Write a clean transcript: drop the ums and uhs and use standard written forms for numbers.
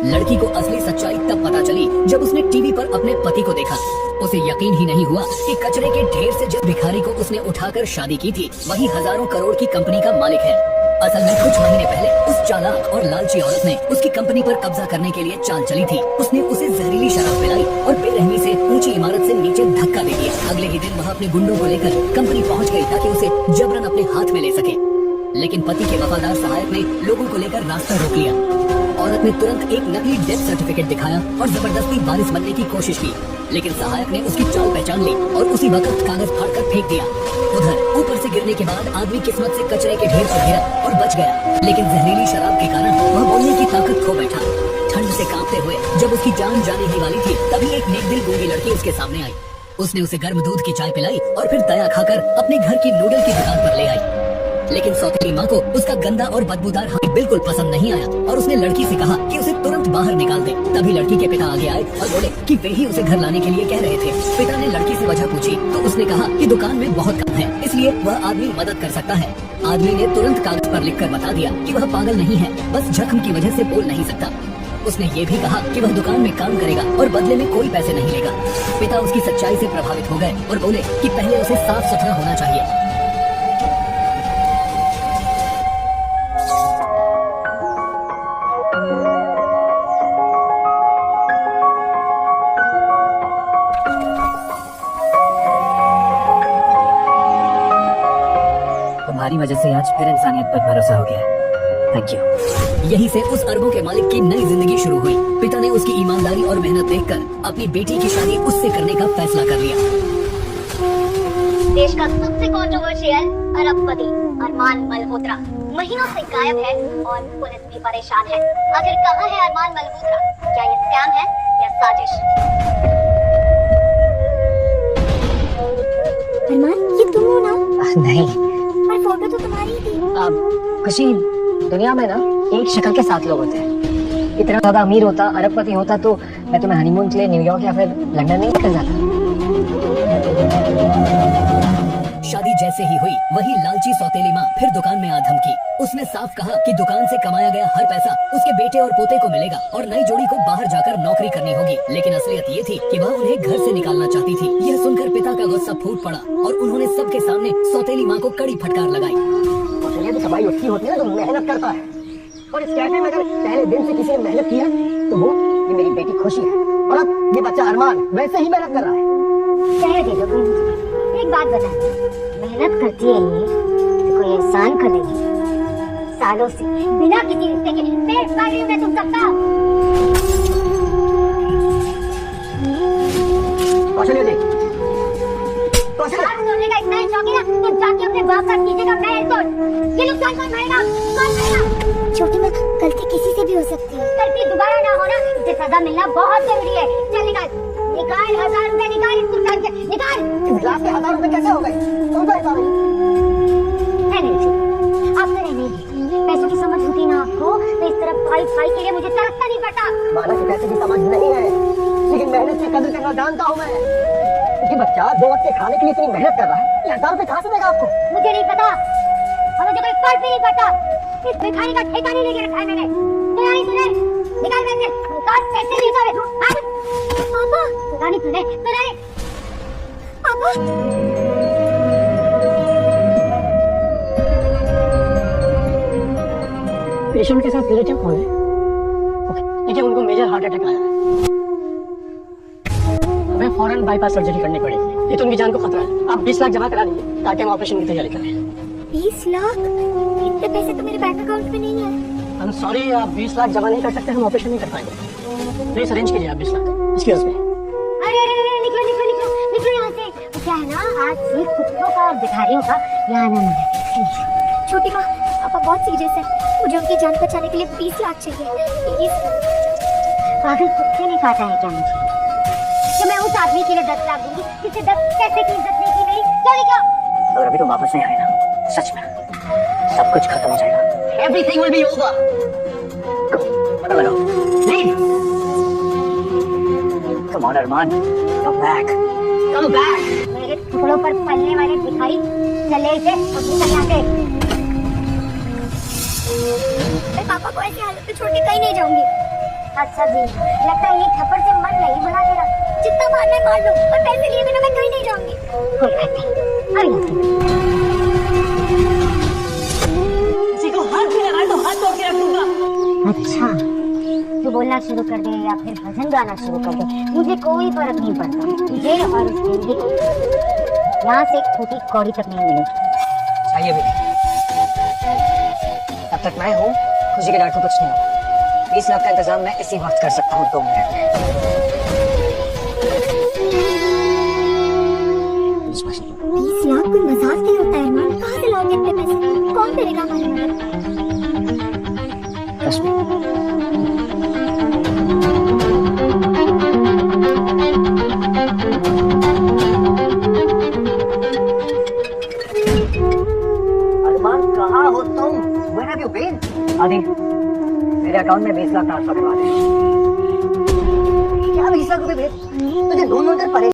लड़की को असली सच्चाई तब पता चली जब उसने टीवी पर अपने पति को देखा। उसे यकीन ही नहीं हुआ कि कचरे के ढेर से जिस भिखारी को उसने उठाकर शादी की थी वही हजारों करोड़ की कंपनी का मालिक है। असल में कुछ महीने पहले उस चालाक और लालची औरत ने उसकी कंपनी पर कब्जा करने के लिए चाल चली थी। उसने उसे जहरीली शराब पिलाई और बेरहमी से ऊंची इमारत से नीचे धक्का दे दिया। अगले ही दिन वह अपने गुंडों को लेकर कंपनी पहुंच गई ताकि उसे जबरन अपने हाथ में ले सके, लेकिन पति के वफादार सहायक ने लोगों को लेकर रास्ता रोक लिया। औरत ने तुरंत एक नकली डेथ सर्टिफिकेट दिखाया और जबरदस्ती वारिस बनने की कोशिश की, लेकिन सहायक ने उसकी चाल पहचान ली और उसी वक्त कागज फाड़कर फेंक दिया। उधर ऊपर से गिरने के बाद आदमी किस्मत से कचरे के ढेर पर गिरा और बच गया, लेकिन जहरीली शराब के कारण वह बोलने की ताकत खो बैठा। ठंड से कांपते हुए जब उसकी जान जाने ही वाली थी तभी एक नेकदिल गूंगी लड़की उसके सामने आई। उसने उसे गर्म दूध की चाय पिलाई और फिर दया खाकर अपने घर की नूडल की दुकान पर ले आई। लेकिन सौतेली माँ को उसका गंदा और बदबूदार हाथ बिल्कुल पसंद नहीं आया और उसने लड़की से कहा कि उसे तुरंत बाहर निकाल दे। तभी लड़की के पिता आगे आए और बोले कि वे ही उसे घर लाने के लिए कह रहे थे। पिता ने लड़की से वजह पूछी तो उसने कहा कि दुकान में बहुत काम है, इसलिए वह आदमी मदद कर सकता है। आदमी ने तुरंत कागज पर लिखकर बता दिया कि वह पागल नहीं है, बस जख्म की वजह से बोल नहीं सकता। उसने ये भी कहा कि वह दुकान में काम करेगा और बदले में कोई पैसे नहीं लेगा। पिता उसकी सच्चाई से प्रभावित हो गए और बोले कि पहले उसे साफ सुथरा होना चाहिए। तुम्हारी वजह से आज फिर इंसानियत पर भरोसा हो गया। Thank you. यहीं से उस अरबों के मालिक की नई जिंदगी शुरू हुई। पिता ने उसकी ईमानदारी और मेहनत देखकर अपनी बेटी की शादी उससे करने का फैसला कर लिया। देश का सबसे कंट्रोवर्शियल अरबपति अरमान मल्होत्रा महीनों से गायब है और पुलिस भी परेशान है। आखिर कहाँ है अरमान मल्होत्रा? क्या ये स्कैम है या साजिश? अरमान, ये तुम हो ना? नहीं, पर फोटो तो तुम्हारी ही थी। खुशी, दुनिया में ना एक शक्ल के 7 लोग होते हैं। इतना ज्यादा अमीर होता, अरबपति होता तो मैं तुम्हें हनीमून के लिए न्यूयॉर्क या फिर लंदन नहीं निकल जाता। शादी जैसे ही हुई वही लालची सौतेली माँ फिर दुकान में आ धमकी। उसने साफ कहा कि दुकान से कमाया गया हर पैसा उसके बेटे और पोते को मिलेगा और नई जोड़ी को बाहर जाकर नौकरी करनी होगी। लेकिन असलियत ये थी कि वह उन्हें घर से निकालना चाहती थी। यह सुनकर पिता का गुस्सा फूट पड़ा और उन्होंने सबके सामने सौतेली माँ को कड़ी फटकार लगाई। तो कमाई उसकी होती है तो मेहनत करता है, और इस कैफे में अगर पहले दिन से किसी ने मेहनत किया तो वो ये मेरी बेटी खुशी है, और अब ये बच्चा अरमान वैसे ही मेहनत कर रहा है। कह दे दो एक बात बता, मेहनत करती है ये तो कोई एहसान करेगी? सालों से बिना किसी रिश्ते के पेट पाल रही हूं मैं तुम सबका। सोने का इतना शौक है ना तो जाके अपने बाप का कीजिएगा। मैं ये नुकसान कौन भरेगा? कौन भरेगा? छोटी माँ, गलती किसी से भी हो सकती है। गलती दोबारा ना हो ना, इसे सजा मिलना बहुत जरूरी है। चल निकाल 1000 रुपए निकाल इस दुकान से, निकाल। ग्लास में 1000 रुपए कैसे हो गए? तुम तो हिसाब आपको रहने दीजिए। पैसों की समझ होती ना आपको तो इस तरफ भाई के लिए मुझे तरसता नहीं पड़ता। माना कि पैसे की समझ नहीं है, लेकिन मेहनत की कदर करना जानता हूँ मैं। ये बच्चा 2 वक्त के खाने के लिए इतनी मेहनत कर रहा है, 1000 रुपए कहाँ से देगा आपको? मुझे नहीं पता और मुझे कोई फर्क भी नहीं पड़ता। इस भिखारी का ठेका नहीं लेके रखा है मैंने। सुना नहीं सुने? निकाल पैसे, निकाल पैसे निकाल। पापा, सुना नहीं सुने? सुना नहीं? पापा। पेशेंट के साथ रिलेटिव कौन है? देखिए उनको मेजर हार्ट अटैक आया है, हमें फौरन बाईपास सर्जरी करनी पड़ेगी। ये तो उनकी जान को खतरा है। आप 20 लाख जमा करा दीजिए ताकि हम ऑपरेशन की तैयारी करें। 20 लाख? इतने पैसे तो मेरे बैंक अकाउंट में नहीं है। I'm sorry, आप 20 लाख जमा नहीं कर सकते, हम ऑपरेशन नहीं कर पाएंगे। प्लीज अरेंज कीजिए आप 20 लाख। Excuse me. अरे निकलो यहाँ से। क्या है ना, आज से कुत्तों का और भिखारियों का यहाँ आना मना है। छोटी माँ, पापा बहुत सीरियस है, मुझे उनकी जान बचाने के लिए 20 लाख चाहिए प्लीज। पागल कुत्ते ने काटा है क्या मुझे? तो मैं उस आदमी के लिए 10 लाख दूंगी जिससे 10 पैसे की इज्जत नहीं की मेरी। चलो क्या? अगर अभी तो वापस नहीं आए ना, सच में सब कुछ खत्म हो जाएगा। Everything will be over. Go, पता लगाओ। Leave. Come on, Arman. Come back. Come back. मेरे टुकड़ों पर पलने वाले भिखारी चले से और निकल यहाँ से। मैं पापा को ऐसी हालत में छोड़ के कहीं नहीं जाऊंगी। अच्छा जी, लगता है ये थप्पड़ से मन नहीं बना मेरा। जितना मारना है मार लो, पर पैसे लिए बिना मैं कहीं नहीं जाऊंगी। कोई बात नहीं, अभी किसी को हाथ भी लगाए तो हाथ तोड़ के रख दूंगा। अच्छा, तू बोलना शुरू कर दे या फिर भजन गाना शुरू कर दे, मुझे कोई फर्क नहीं पड़ता। मुझे और इस जिंदगी को यहाँ से एक छोटी कौड़ी तक नहीं मिलेगी। चाहिए भी। तब तक मैं हूँ, खुशी के डर को कुछ नहीं होगा। 20 लाख का इंतजाम मैं इसी वक्त कर सकता हूँ 2 मिनट में। 20 लाख कोई मजाक नहीं होता है अरमान। कहाँ से लाओगे इतने पैसे? कौन करेगा हमारी मदद? 10 मिनट। अरमान कहाँ हो तुम? Where have you been? आदि, मेरे अकाउंट में 20 लाख ट्रांसफर करवा दे। क्या 20 लाख रुपए भेज? तुझे ढूंढ ढूंढ कर परेशान